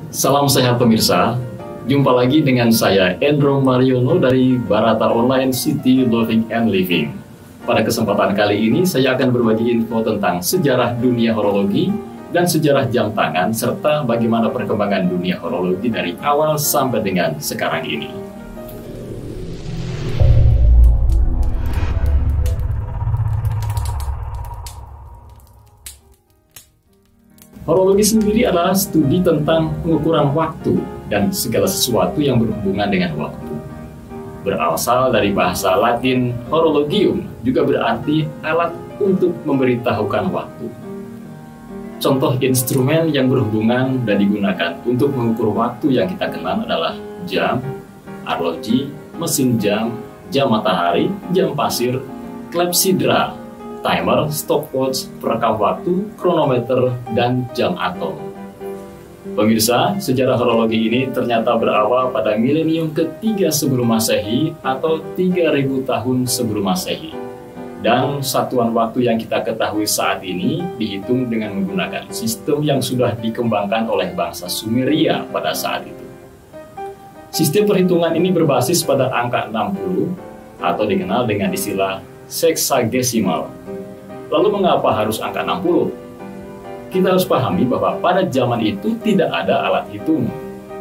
Salam sehat pemirsa, jumpa lagi dengan saya Endro Mariono dari Barata Online City Loving and Living. Pada kesempatan kali ini saya akan berbagi info tentang sejarah dunia horologi dan sejarah jam tangan serta bagaimana perkembangan dunia horologi dari awal sampai dengan sekarang ini. Horologi sendiri adalah studi tentang pengukuran waktu dan segala sesuatu yang berhubungan dengan waktu. Berasal dari bahasa Latin horologium, juga berarti alat untuk memberitahukan waktu. Contoh instrumen yang berhubungan dan digunakan untuk mengukur waktu yang kita kenal adalah jam, arloji, mesin jam, jam matahari, jam pasir, klepsidra, timer, stopwatch, perekam waktu, kronometer, dan jam atom. Pemirsa, sejarah horologi ini ternyata berawal pada milenium ketiga sebelum Masehi atau 3000 tahun sebelum Masehi. Dan satuan waktu yang kita ketahui saat ini dihitung dengan menggunakan sistem yang sudah dikembangkan oleh bangsa Sumeria pada saat itu. Sistem perhitungan ini berbasis pada angka 60 atau dikenal dengan istilah sexagesimal. Lalu mengapa harus angka 60? Kita harus pahami bahwa pada zaman itu tidak ada alat hitung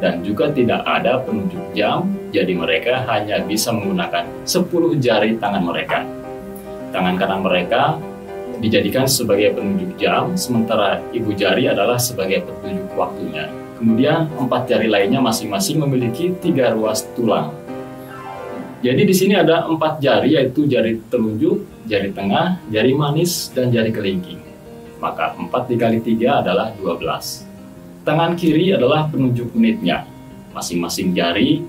dan juga tidak ada penunjuk jam, jadi mereka hanya bisa menggunakan 10 jari tangan mereka. Tangan kanan mereka dijadikan sebagai penunjuk jam, sementara ibu jari adalah sebagai petunjuk waktunya. Kemudian 4 jari lainnya masing-masing memiliki 3 ruas tulang. Jadi di sini ada 4 jari, yaitu jari telunjuk, jari tengah, jari manis, dan jari kelingking. Maka 4 dikali 3 adalah 12. Tangan kiri adalah penunjuk menitnya. Masing-masing jari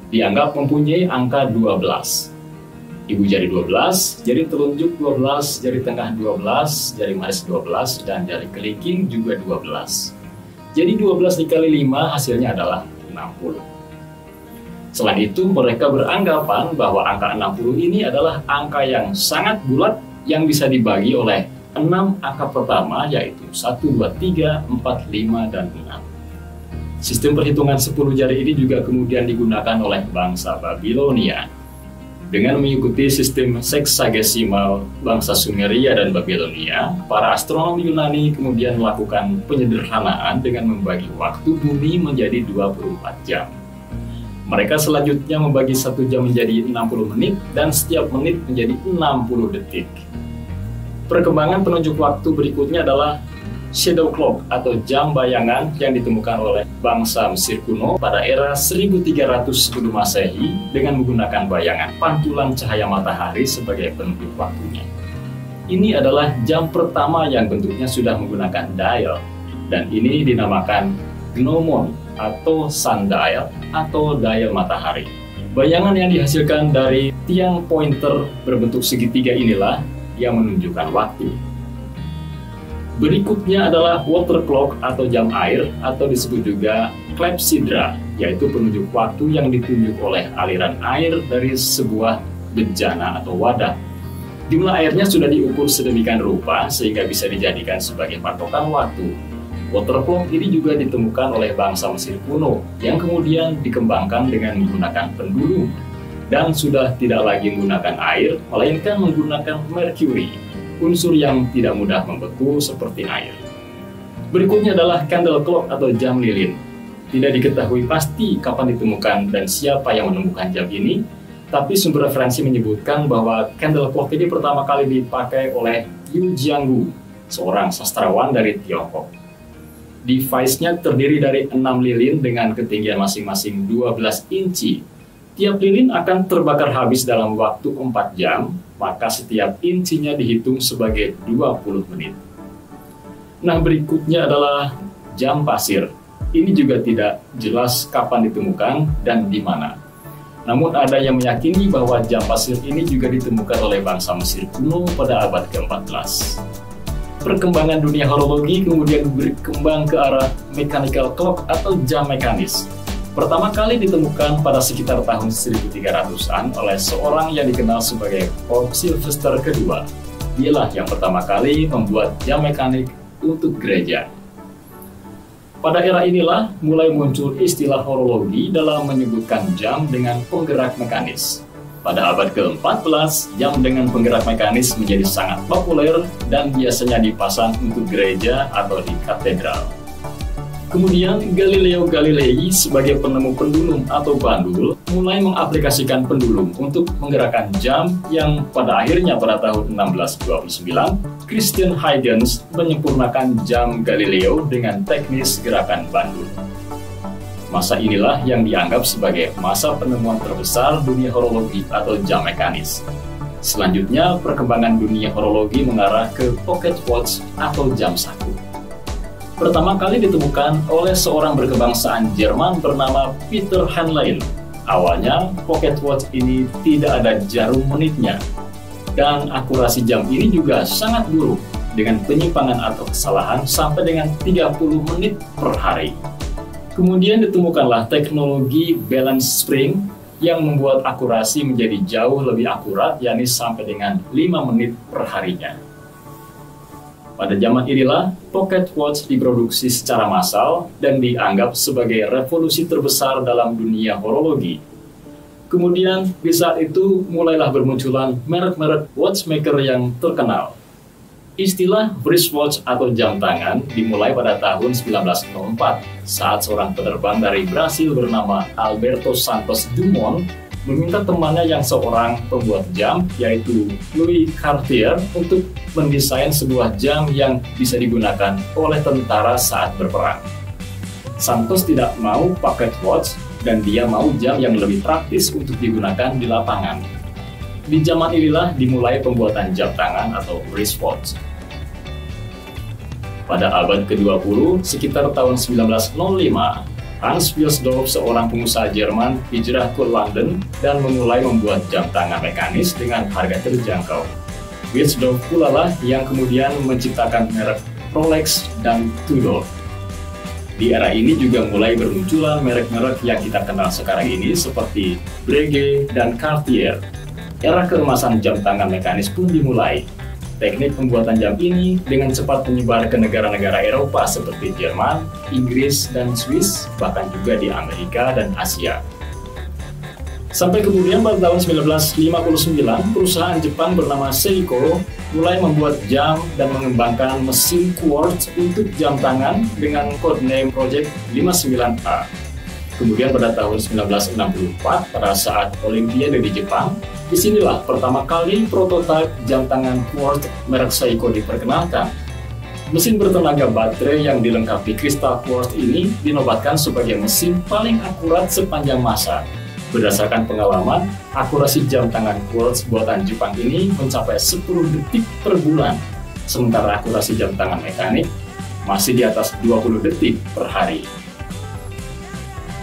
dianggap mempunyai angka 12. Ibu jari 12, jari telunjuk 12, jari tengah 12, jari manis 12, dan jari kelingking juga 12. Jadi 12 dikali 5 hasilnya adalah 60. Selain itu, mereka beranggapan bahwa angka 60 ini adalah angka yang sangat bulat yang bisa dibagi oleh 6 angka pertama, yaitu 1, 2, 3, 4, 5, dan 6. Sistem perhitungan 10 jari ini juga kemudian digunakan oleh bangsa Babilonia. Dengan mengikuti sistem sexagesimal bangsa Sumeria dan Babilonia, para astronom Yunani kemudian melakukan penyederhanaan dengan membagi waktu bumi menjadi 24 jam. Mereka selanjutnya membagi 1 jam menjadi 60 menit dan setiap menit menjadi 60 detik. Perkembangan penunjuk waktu berikutnya adalah shadow clock atau jam bayangan yang ditemukan oleh bangsa Mesir kuno pada era 1300 sebelum Masehi dengan menggunakan bayangan pantulan cahaya matahari sebagai penunjuk waktunya. Ini adalah jam pertama yang bentuknya sudah menggunakan dial dan ini dinamakan gnomon atau sundial atau dial matahari. Bayangan yang dihasilkan dari tiang pointer berbentuk segitiga inilah yang menunjukkan waktu. Berikutnya adalah water clock atau jam air atau disebut juga klepsidra, yaitu penunjuk waktu yang ditunjuk oleh aliran air dari sebuah bejana atau wadah. Jumlah airnya sudah diukur sedemikian rupa sehingga bisa dijadikan sebagai patokan waktu. Water clock ini juga ditemukan oleh bangsa Mesir kuno yang kemudian dikembangkan dengan menggunakan pendulum dan sudah tidak lagi menggunakan air, melainkan menggunakan merkuri, unsur yang tidak mudah membeku seperti air. Berikutnya adalah candle clock atau jam lilin. Tidak diketahui pasti kapan ditemukan dan siapa yang menemukan jam ini, tapi sumber referensi menyebutkan bahwa candle clock ini pertama kali dipakai oleh Yu Jianggu, seorang sastrawan dari Tiongkok. Device-nya terdiri dari 6 lilin dengan ketinggian masing-masing 12 inci. Tiap lilin akan terbakar habis dalam waktu 4 jam, maka setiap incinya dihitung sebagai 20 menit. Nah, berikutnya adalah jam pasir. Ini juga tidak jelas kapan ditemukan dan di mana. Namun ada yang meyakini bahwa jam pasir ini juga ditemukan oleh bangsa Mesir kuno pada abad ke-14. Perkembangan dunia horologi kemudian berkembang ke arah mechanical clock atau jam mekanis. Pertama kali ditemukan pada sekitar tahun 1300-an oleh seorang yang dikenal sebagai Pope Sylvester II. Dialah yang pertama kali membuat jam mekanik untuk gereja. Pada era inilah mulai muncul istilah horologi dalam menyebutkan jam dengan penggerak mekanis. Pada abad ke-14, jam dengan penggerak mekanis menjadi sangat populer dan biasanya dipasang untuk gereja atau di katedral. Kemudian Galileo Galilei sebagai penemu pendulum atau bandul mulai mengaplikasikan pendulum untuk menggerakkan jam yang pada akhirnya pada tahun 1629 Christian Huygens menyempurnakan jam Galileo dengan teknis gerakan bandul. Masa inilah yang dianggap sebagai masa penemuan terbesar dunia horologi atau jam mekanis. Selanjutnya, perkembangan dunia horologi mengarah ke pocket watch atau jam saku. Pertama kali ditemukan oleh seorang berkebangsaan Jerman bernama Peter Henlein. Awalnya, pocket watch ini tidak ada jarum menitnya. Dan akurasi jam ini juga sangat buruk, dengan penyimpangan atau kesalahan sampai dengan 30 menit per hari. Kemudian ditemukanlah teknologi balance spring yang membuat akurasi menjadi jauh lebih akurat, yakni sampai dengan 5 menit per harinya. Pada zaman inilah, pocket watch diproduksi secara massal dan dianggap sebagai revolusi terbesar dalam dunia horologi. Kemudian, di saat itu mulailah bermunculan merek-merek watchmaker yang terkenal. Istilah wristwatch atau jam tangan dimulai pada tahun 1904 saat seorang penerbang dari Brasil bernama Alberto Santos Dumont meminta temannya yang seorang pembuat jam, yaitu Louis Cartier, untuk mendesain sebuah jam yang bisa digunakan oleh tentara saat berperang. Santos tidak mau pocket watch dan dia mau jam yang lebih praktis untuk digunakan di lapangan. Di zaman inilah dimulai pembuatan jam tangan atau wristwatch. Pada abad ke-20, sekitar tahun 1905, Hans Wilsdorf, seorang pengusaha Jerman, hijrah ke London dan memulai membuat jam tangan mekanis dengan harga terjangkau. Wilsdorf pula lah yang kemudian menciptakan merek Rolex dan Tudor. Di era ini juga mulai bermunculan merek-merek yang kita kenal sekarang ini seperti Breguet dan Cartier. Era keemasan jam tangan mekanis pun dimulai. Teknik pembuatan jam ini dengan cepat menyebar ke negara-negara Eropa seperti Jerman, Inggris, dan Swiss, bahkan juga di Amerika dan Asia. Sampai kemudian pada tahun 1959, perusahaan Jepang bernama Seiko mulai membuat jam dan mengembangkan mesin quartz untuk jam tangan dengan codename Project 59A. Kemudian pada tahun 1964, pada saat Olimpiade di Jepang, disinilah pertama kali prototipe jam tangan quartz merek Seiko diperkenalkan. Mesin bertenaga baterai yang dilengkapi kristal quartz ini dinobatkan sebagai mesin paling akurat sepanjang masa. Berdasarkan pengalaman, akurasi jam tangan quartz buatan Jepang ini mencapai 10 detik per bulan, sementara akurasi jam tangan mekanik masih di atas 20 detik per hari.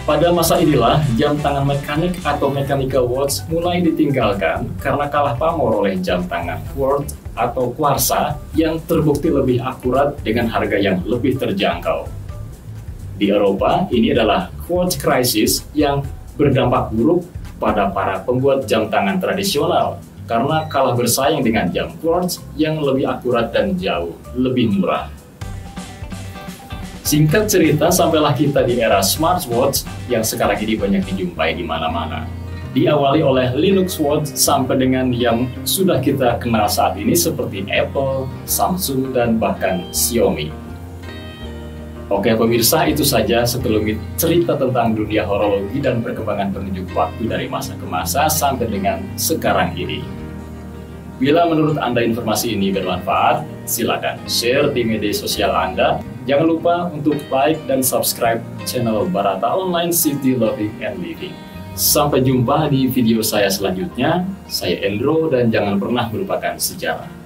Pada masa inilah, jam tangan mekanik atau mechanical watch mulai ditinggalkan karena kalah pamor oleh jam tangan quartz atau kuarsa yang terbukti lebih akurat dengan harga yang lebih terjangkau. Di Eropa, ini adalah quartz crisis yang berdampak buruk pada para pembuat jam tangan tradisional karena kalah bersaing dengan jam quartz yang lebih akurat dan jauh lebih murah. Singkat cerita, sampailah kita di era smartwatch yang sekarang ini banyak dijumpai di mana-mana. Diawali oleh Linux Watch sampai dengan yang sudah kita kenal saat ini seperti Apple, Samsung, dan bahkan Xiaomi. Oke pemirsa, itu saja sekelumit cerita tentang dunia horologi dan perkembangan penunjuk waktu dari masa ke masa sampai dengan sekarang ini. Bila menurut Anda informasi ini bermanfaat, silakan share di media sosial Anda. Jangan lupa untuk like dan subscribe channel Barata Online City Loving and Living. Sampai jumpa di video saya selanjutnya. Saya Endro dan jangan pernah melupakan sejarah.